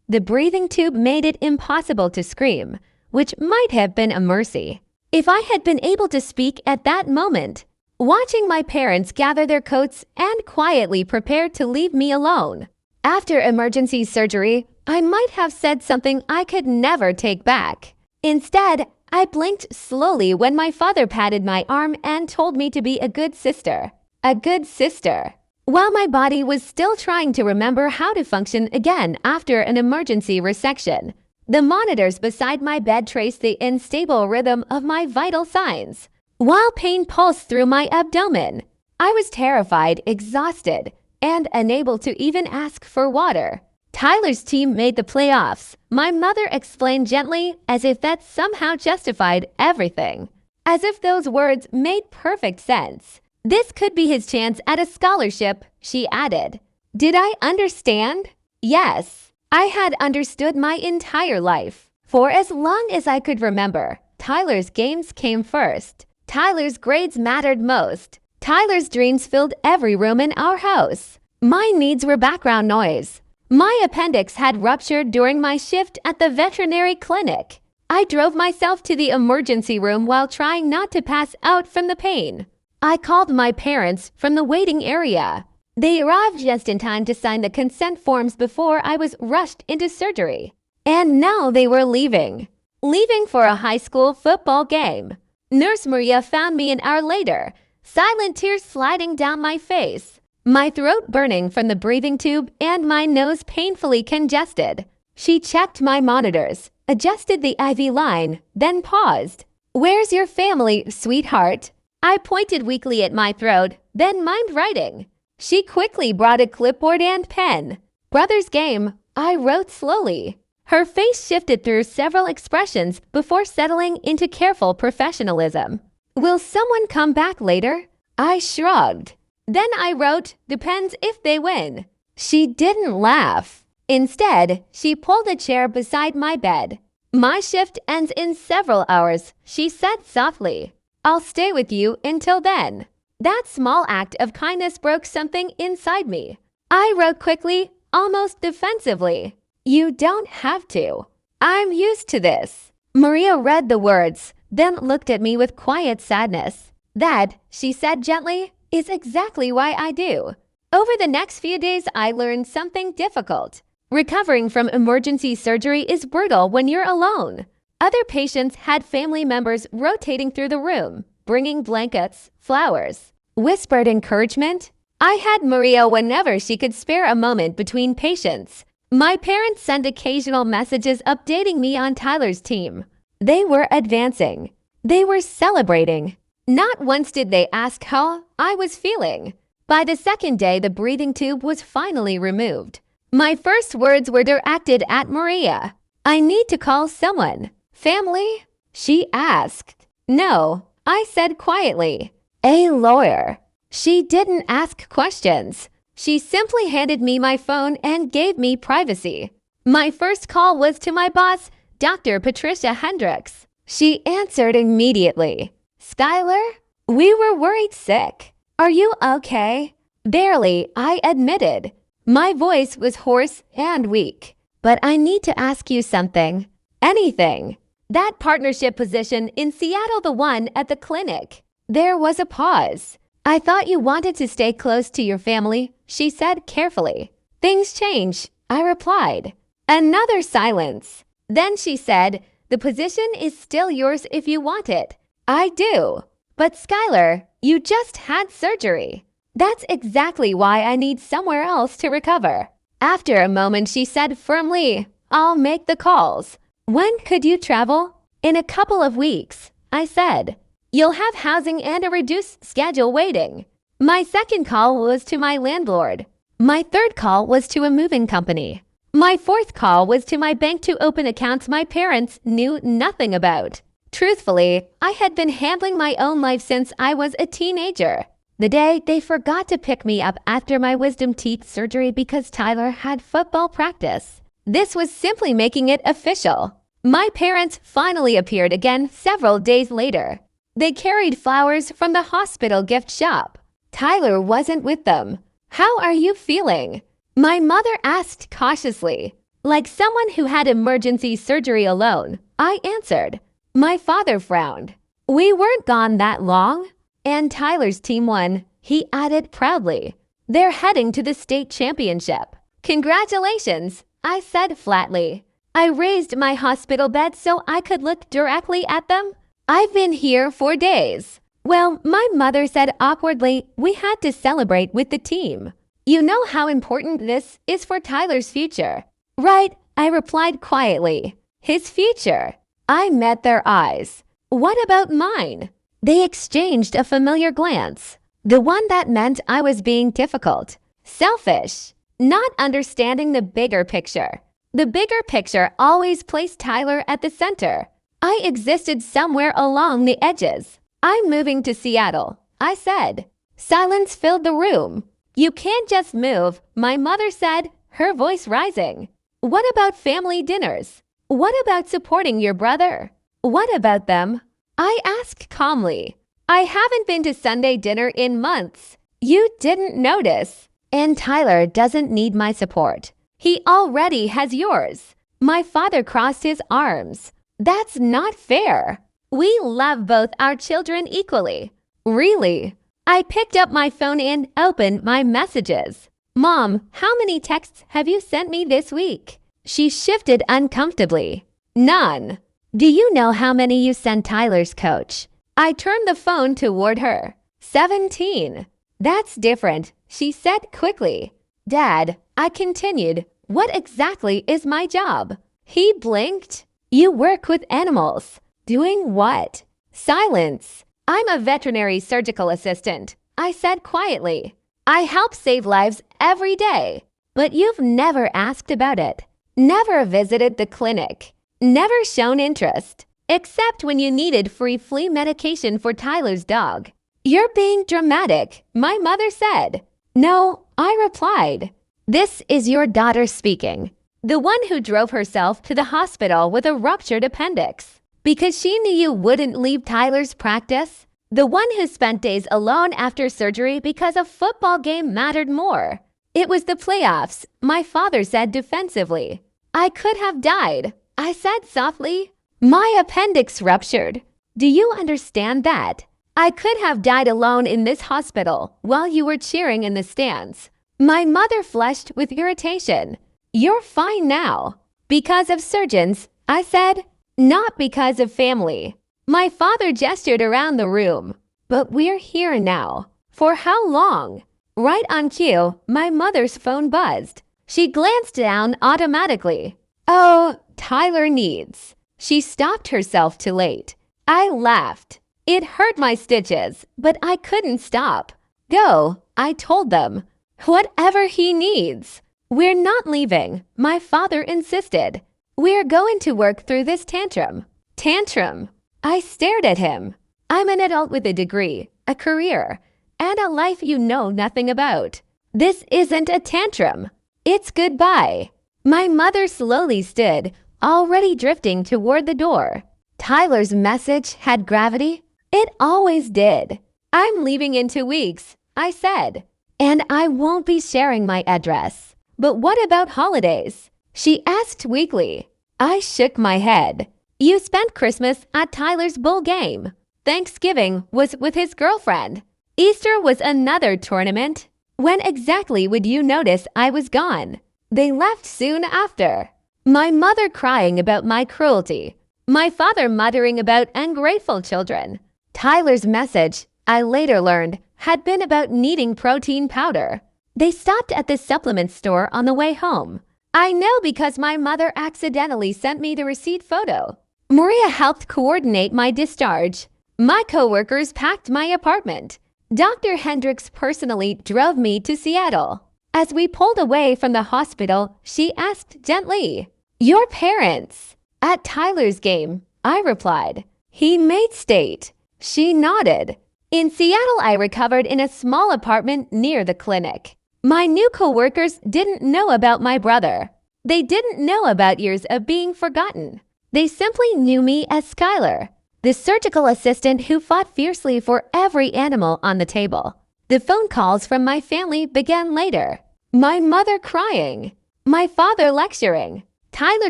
The breathing tube made it impossible to scream, which might have been a mercy. If I had been able to speak at that moment, watching my parents gather their coats and quietly prepare to leave me alone. After emergency surgery, I might have said something I could never take back. Instead, I blinked slowly when my father patted my arm and told me to be a good sister. A good sister. While my body was still trying to remember how to function again after an emergency resection, the monitors beside my bed traced the unstable rhythm of my vital signs. While pain pulsed through my abdomen, I was terrified, exhausted, and unable to even ask for water. Tyler's team made the playoffs, my mother explained gently, as if that somehow justified everything. As if those words made perfect sense. This could be his chance at a scholarship, she added. Did I understand? Yes, I had understood my entire life. For as long as I could remember, Tyler's games came first. Tyler's grades mattered most. Tyler's dreams filled every room in our house. My needs were background noise. My appendix had ruptured during my shift at the veterinary clinic. I drove myself to the emergency room while trying not to pass out from the pain. I called my parents from the waiting area. They arrived just in time to sign the consent forms before I was rushed into surgery. And now they were leaving. Leaving for a high school football game. Nurse Maria found me an hour later, silent tears sliding down my face, my throat burning from the breathing tube and my nose painfully congested. She checked my monitors, adjusted the IV line, then paused. "Where's your family, sweetheart?" I pointed weakly at my throat, then mimed writing. She quickly brought a clipboard and pen. "Brother's game," I wrote slowly. Her face shifted through several expressions before settling into careful professionalism. "Will someone come back later?" I shrugged. Then I wrote, "Depends if they win." She didn't laugh. Instead, she pulled a chair beside my bed. "My shift ends in several hours," she said softly. "I'll stay with you until then." That small act of kindness broke something inside me. I wrote quickly, almost defensively. "You don't have to. I'm used to this." Maria read the words, then looked at me with quiet sadness. "That," she said gently, "is exactly why I do." Over the next few days, I learned something difficult. Recovering from emergency surgery is brutal when you're alone. Other patients had family members rotating through the room, bringing blankets, flowers, whispered encouragement. I had Maria whenever she could spare a moment between patients. My parents sent occasional messages updating me on Tyler's team. They were advancing. They were celebrating. Not once did they ask how I was feeling. By the second day, the breathing tube was finally removed. My first words were directed at Maria. "I need to call someone." "Family?" she asked. "No," I said quietly. "A lawyer." She didn't ask questions. She simply handed me my phone and gave me privacy. My first call was to my boss, Dr. Patricia Hendricks. She answered immediately. "Skylar, we were worried sick. Are you okay?" "Barely," I admitted. My voice was hoarse and weak. "But I need to ask you something." "Anything." "That partnership position in Seattle, the one at the clinic." There was a pause. "I thought you wanted to stay close to your family," she said carefully. "Things change," I replied. Another silence. Then she said, "The position is still yours if you want it." "I do." "But Skylar, you just had surgery." "That's exactly why I need somewhere else to recover." After a moment, she said firmly, "I'll make the calls." "When could you travel?" "In a couple of weeks," I said. "You'll have housing and a reduced schedule waiting." My second call was to my landlord. My third call was to a moving company. My fourth call was to my bank to open accounts my parents knew nothing about. Truthfully, I had been handling my own life since I was a teenager. The day they forgot to pick me up after my wisdom teeth surgery because Tyler had football practice. This was simply making it official. My parents finally appeared again several days later. They carried flowers from the hospital gift shop. Tyler wasn't with them. "How are you feeling?" my mother asked cautiously. like someone who had emergency surgery alone. I answered. My father frowned. We weren't gone that long. And Tyler's team won, he added proudly. They're heading to the state championship. Congratulations, I said flatly. I raised my hospital bed so I could look directly at them. I've been here for days. Well, my mother said awkwardly we had to celebrate with the team. You know how important this is for Tyler's future. Right, I replied quietly. His future. I met their eyes. What about mine? They exchanged a familiar glance. The one that meant I was being difficult, selfish, not understanding the bigger picture. The bigger picture always placed Tyler at the center. I existed somewhere along the edges. I'm moving to Seattle, I said. Silence filled the room. You can't just move, my mother said, her voice rising. What about family dinners? What about supporting your brother? What about them? I asked calmly. I haven't been to Sunday dinner in months. You didn't notice. And Tyler doesn't need my support. He already has yours. My father crossed his arms. That's not fair. We love both our children equally. Really? I picked up my phone and opened my messages. Mom, how many texts have you sent me this week? She shifted uncomfortably. None. Do you know how many you sent Tyler's coach? I turned the phone toward her. 17. That's different, she said quickly. Dad, I continued, what exactly is my job? He blinked. You work with animals. Doing what? Silence. I'm a veterinary surgical assistant, I said quietly. I help save lives every day. But you've never asked about it. Never visited the clinic. Never shown interest. Except when you needed free flea medication for Tyler's dog. You're being dramatic, my mother said. No, I replied. This is your daughter speaking. The one who drove herself to the hospital with a ruptured appendix. Because she knew you wouldn't leave Tyler's practice. The one who spent days alone after surgery because a football game mattered more. It was the playoffs, my father said defensively. I could have died, I said softly. My appendix ruptured. Do you understand that? I could have died alone in this hospital while you were cheering in the stands. My mother flushed with irritation. You're fine now. Because of surgeons, I said. Not because of family. My father gestured around the room. But we're here now. For how long? Right on cue, my mother's phone buzzed. She glanced down automatically. Oh, Tyler needs. She stopped herself too late. I laughed. It hurt my stitches, but I couldn't stop. Go, I told them. Whatever he needs. We're not leaving, my father insisted. We're going to work through this tantrum. Tantrum. I stared at him. I'm an adult with a degree, a career, and a life you know nothing about. This isn't a tantrum. It's goodbye. My mother slowly stood, already drifting toward the door. Tyler's message had gravity. It always did. I'm leaving in 2 weeks, I said. And I won't be sharing my address. But what about holidays? She asked weakly. I shook my head. You spent Christmas at Tyler's Bull game. Thanksgiving was with his girlfriend. Easter was another tournament. When exactly would you notice I was gone? They left soon after. My mother crying about my cruelty. My father muttering about ungrateful children. Tyler's message, I later learned, had been about needing protein powder. They stopped at the supplement store on the way home. I know because my mother accidentally sent me the receipt photo. Maria helped coordinate my discharge. My coworkers packed my apartment. Dr. Hendricks personally drove me to Seattle. As we pulled away from the hospital, she asked gently, Your parents? At Tyler's game, I replied. He made state. She nodded. In Seattle, I recovered in a small apartment near the clinic. My new coworkers didn't know about my brother. They didn't know about years of being forgotten. They simply knew me as Skylar, the surgical assistant who fought fiercely for every animal on the table. The phone calls from my family began later. My mother crying. My father lecturing. Tyler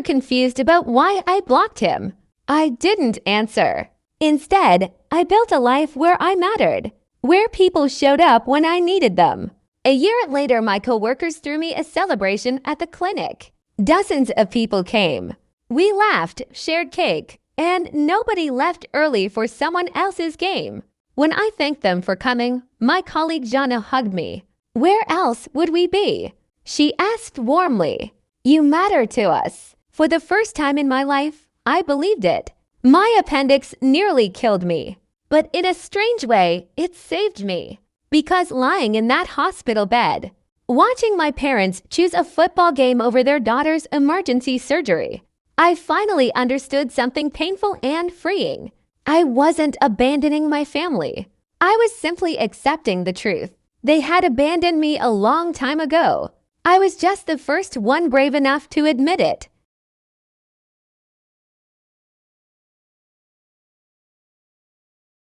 confused about why I blocked him. I didn't answer. Instead, I built a life where I mattered, where people showed up when I needed them. A year later, my coworkers threw me a celebration at the clinic. Dozens of people came. We laughed, shared cake, and nobody left early for someone else's game. When I thanked them for coming, my colleague Jana hugged me. Where else would we be? She asked warmly, "You matter to us." For the first time in my life, I believed it. My appendix nearly killed me, but in a strange way, it saved me. Because lying in that hospital bed, watching my parents choose a football game over their daughter's emergency surgery, I finally understood something painful and freeing. I wasn't abandoning my family. I was simply accepting the truth. They had abandoned me a long time ago. I was just the first one brave enough to admit it.